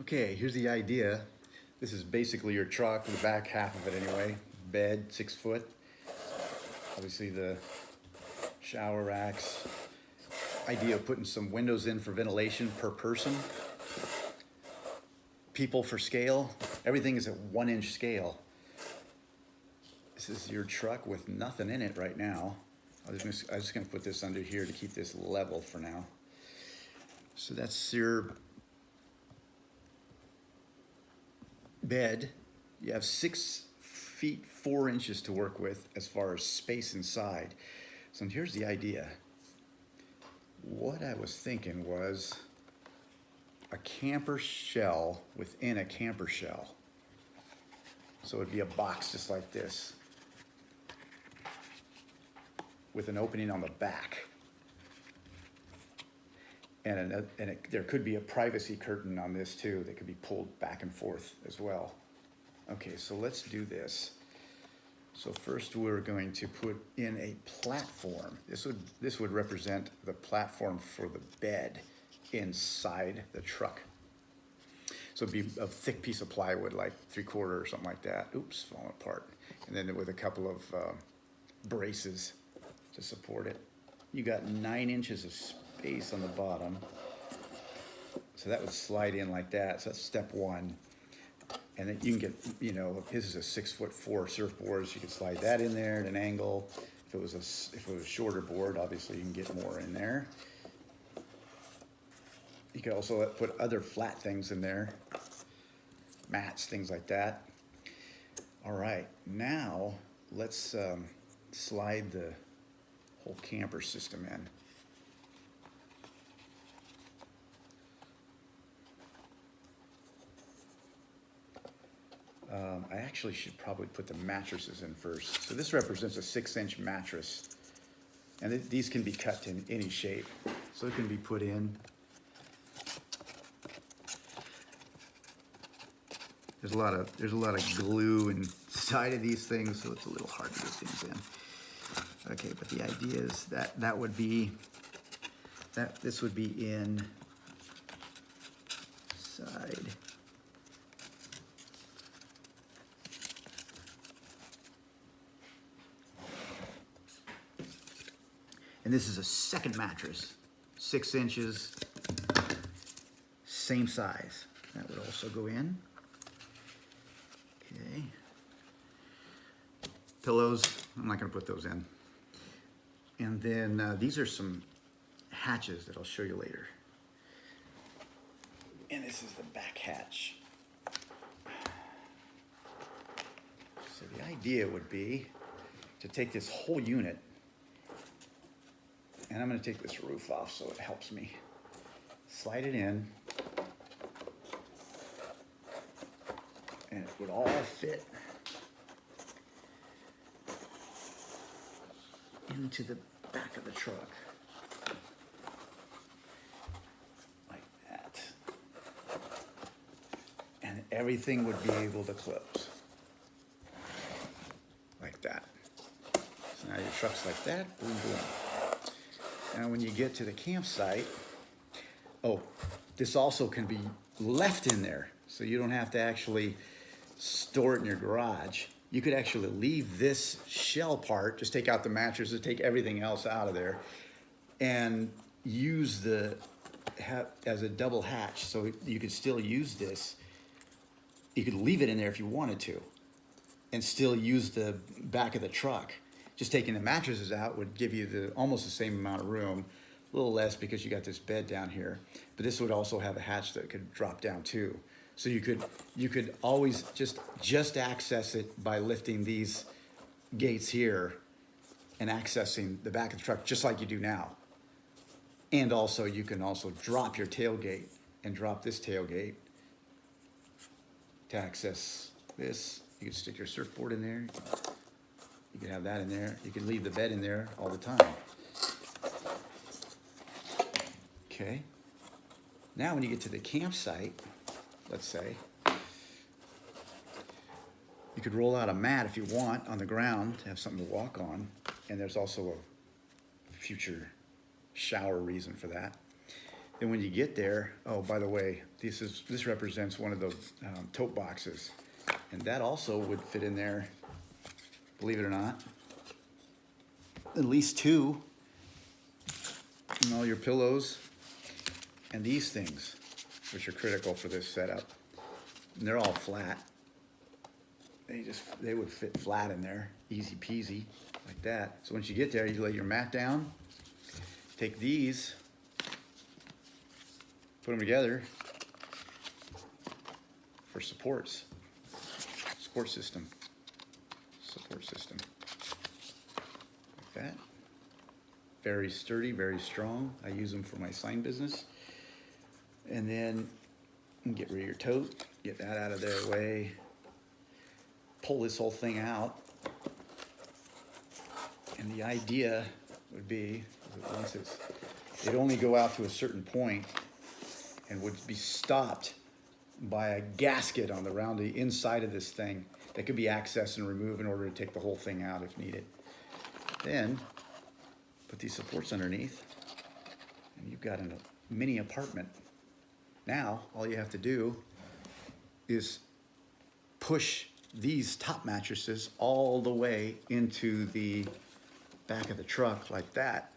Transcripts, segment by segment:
Okay, here's the idea. This is basically your truck, the back half of it anyway. Bed, 6 foot. Obviously the shower racks. Idea of putting some windows in for ventilation per person. People for scale. Everything is at 1-inch scale. This is your truck with nothing in it right now. I'm just gonna put this under here to keep this level for now. So that's your bed. You have 6 feet 4 inches to work with as far as space inside. So here's the idea. What I was thinking was a camper shell within a camper shell. So it'd be a box just like this with an opening on the back. And there could be a privacy curtain on this too that could be pulled back and forth as well. Okay, so let's do this. So first we're going to put in a platform. This would represent the platform for the bed inside the truck. So it'd be a thick piece of plywood, like 3/4 or something like that. Oops, falling apart. And then with a couple of braces to support it. You got 9 inches of space on the bottom. So that would slide in like that. So that's step one. And then you can get, this is a 6'4" surfboard, so you can slide that in there at an angle. If it was a shorter board, obviously you can get more in there. You could also put other flat things in there, mats, things like that. All right, now let's slide the whole camper system in. I actually should probably put the mattresses in first. So this represents a 6-inch mattress. And these can be cut in any shape. So it can be put in. There's a lot of glue inside of these things, so it's a little hard to get things in. Okay, but the idea is that this would be inside. And this is a second mattress, 6 inches, same size. That would also go in. Okay. Pillows, I'm not gonna put those in. And then these are some hatches that I'll show you later. And this is the back hatch. So the idea would be to take this whole unit, and I'm gonna take this roof off so it helps me. Slide it in, and it would all fit into the back of the truck. Like that. And everything would be able to close. Like that. So now your truck's like that, boom, boom. Now when you get to the campsite, this also can be left in there, so you don't have to actually store it in your garage. You could actually leave this shell part, just take out the mattresses, take everything else out of there, and use as a double hatch, so you could still use this. You could leave it in there if you wanted to, and still use the back of the truck. Just taking the mattresses out would give you almost the same amount of room, a little less because you got this bed down here. But this would also have a hatch that could drop down too. So you could always just access it by lifting these gates here and accessing the back of the truck just like you do now. And also you can also drop your tailgate and drop this tailgate to access this. You could stick your surfboard in there. You can have that in there. You can leave the bed in there all the time. Okay. Now when you get to the campsite, let's say, you could roll out a mat if you want on the ground to have something to walk on. And there's also a future shower reason for that. then when you get there, oh, by the way, this represents one of those tote boxes. And that also would fit in there, believe it or not. At least two. And all your pillows and these things, which are critical for this setup. And they're all flat. They would fit flat in there, easy peasy, like that. So once you get there, you lay your mat down, take these, put them together for support system, like that. Very sturdy, very strong. I use them for my sign business. And then get rid of your tote, get that out of their way, pull this whole thing out. And the idea would be, it'd only go out to a certain point and would be stopped by a gasket around the inside of this thing that could be accessed and removed in order to take the whole thing out if needed. Then put these supports underneath and you've got a mini apartment. Now all you have to do is push these top mattresses all the way into the back of the truck like that.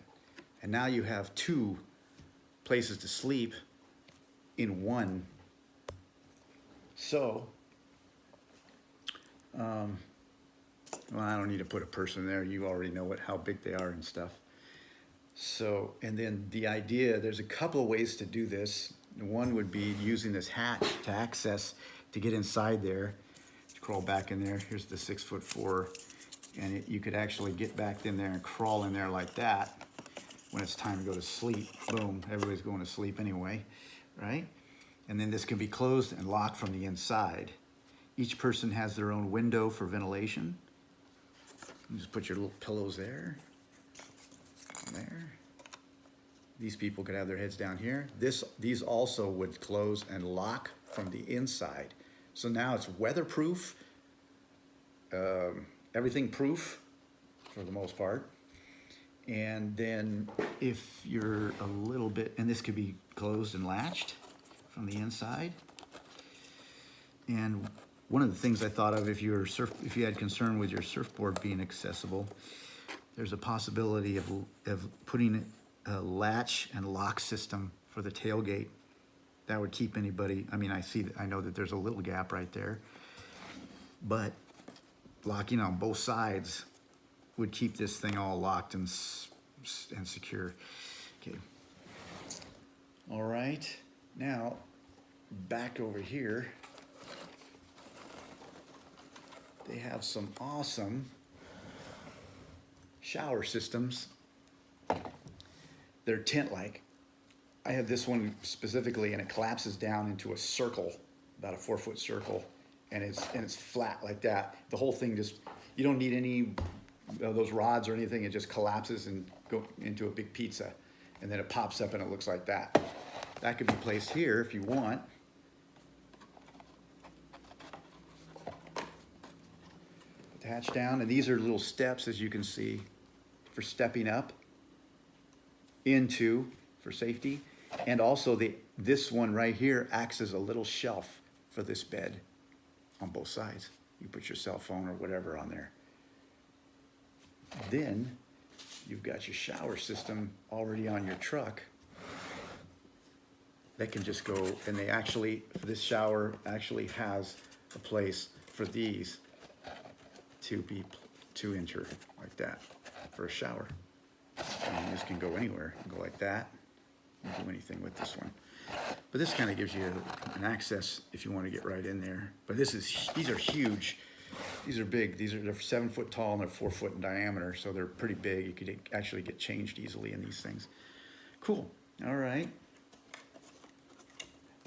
And now you have two places to sleep in one. So, well, I don't need to put a person there. You already know how big they are and stuff. So, and then the idea, there's a couple of ways to do this. One would be using this hatch to access, to get inside there, crawl back in there. Here's the 6'4", and you could actually get back in there and crawl in there like that when it's time to go to sleep. Boom, everybody's going to sleep anyway, right? And then this can be closed and locked from the inside. Each person has their own window for ventilation. You just put your little pillows there, there. These people could have their heads down here. These also would close and lock from the inside. So now it's weatherproof, everything proof for the most part. And then if you're a little bit, and this could be closed and latched from the inside. And one of the things I thought of, if you had concern with your surfboard being accessible, there's a possibility of putting a latch and lock system for the tailgate. That would keep anybody, I mean, I know that there's a little gap right there, but locking on both sides would keep this thing all locked and secure. Okay. All right, now back over here, they have some awesome shower systems. They're tent-like. I have this one specifically, and it collapses down into a circle, about a 4-foot circle, and it's flat like that. The whole thing just, you don't need any of those rods or anything. It just collapses and go into a big pizza, and then it pops up and it looks like that. That could be placed here if you want. Attach down, and these are little steps, as you can see, for stepping up into, for safety. And also this one right here acts as a little shelf for this bed on both sides. You put your cell phone or whatever on there. Then you've got your shower system already on your truck. That can just go, and they actually, this shower actually has a place for these to enter like that for a shower. And this can go anywhere, go like that. You can do anything with this one. But this kind of gives you an access if you want to get right in there. But these are huge. These are big. They're 7 foot tall and they're 4 foot in diameter, so they're pretty big. You could actually get changed easily in these things. Cool. All right.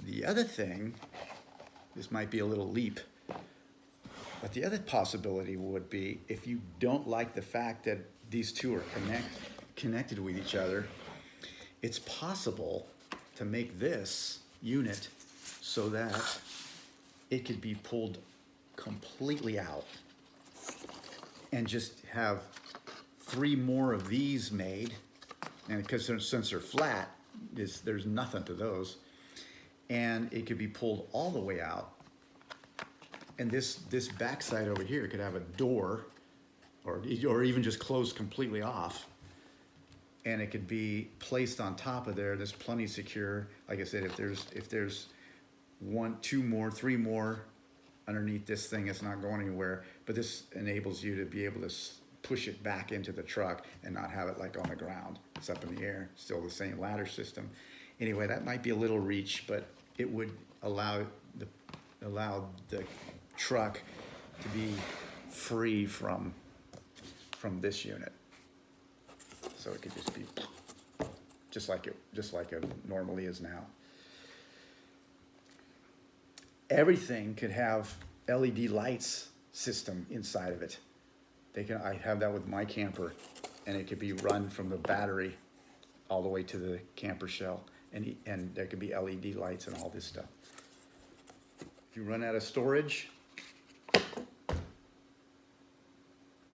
The other thing, this might be a little leap, but the other possibility would be, if you don't like the fact that these two are connected with each other, it's possible to make this unit so that it could be pulled completely out and just have 3 more of these made. And because since they're flat, there's nothing to those. And it could be pulled all the way out. And this backside over here could have a door, or even just closed completely off. And it could be placed on top of there. That's plenty secure. Like I said, if there's one, two more, three more underneath this thing, it's not going anywhere. But this enables you to be able to push it back into the truck and not have it like on the ground. It's up in the air, still the same ladder system. Anyway, that might be a little reach, but it would allow the truck to be free from this unit. So it could just be just like it normally is now. Everything could have LED lights system inside of it. I have that with my camper, and it could be run from the battery all the way to the camper shell, and there could be LED lights and all this stuff. If you run out of storage,